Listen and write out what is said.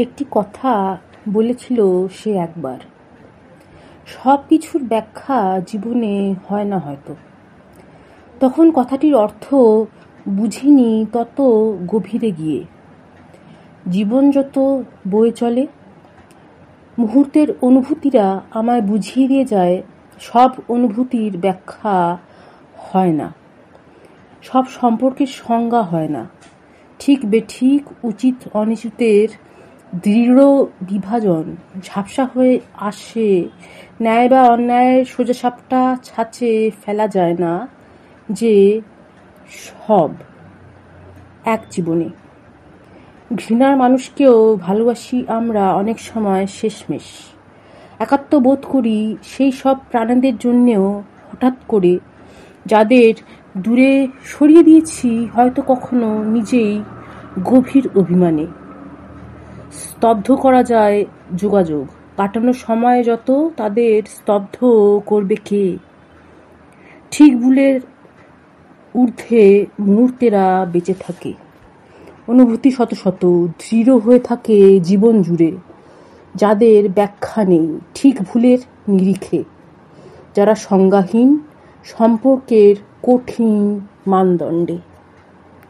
একটি কথা বলেছিল সে একবার, সব কিছুর ব্যাখ্যা জীবনে হয় না হয়তো। তখন কথাটির অর্থ বুঝিনি তত গভীরে গিয়ে। জীবন যত বয়ে চলে, মুহূর্তের অনুভূতিরা আমায় বুঝিয়ে দিয়ে যায় সব অনুভূতির ব্যাখ্যা হয় না, সব সম্পর্কের সংজ্ঞা হয় না, ঠিক বেঠিক উচিত অনুচিতের দৃঢ় বিভাজন ঝাপসা হয়ে আসে, ন্যায় বা অন্যায়ের সোজাসাপটা ছাঁচে ফেলা যায় না যে সব এক জীবনে। ঘৃণার মানুষকেও ভালোবাসি আমরা অনেক সময় শেষমেশ, একাত্ম বোধ করি সেই সব প্রাণীদের জন্যেও হঠাৎ করে, যাদের দূরে সরিয়ে দিয়েছি হয়তো কখনো নিজেই গভীর অভিমানে। স্তব্ধ করা যায় যোগাযোগ, কাটানো সময় যত তাদের স্তব্ধ করবে কে? ঠিক ভুলের ঊর্ধ্বে মুহূর্তেরা বেঁচে থাকে, অনুভূতি শত শত দৃঢ় হয়ে থাকে জীবন জুড়ে, যাদের ব্যাখ্যা নেই ঠিক ভুলের নিরিখে, যারা সংজ্ঞাহীন সম্পর্কের কঠিন মানদণ্ডে।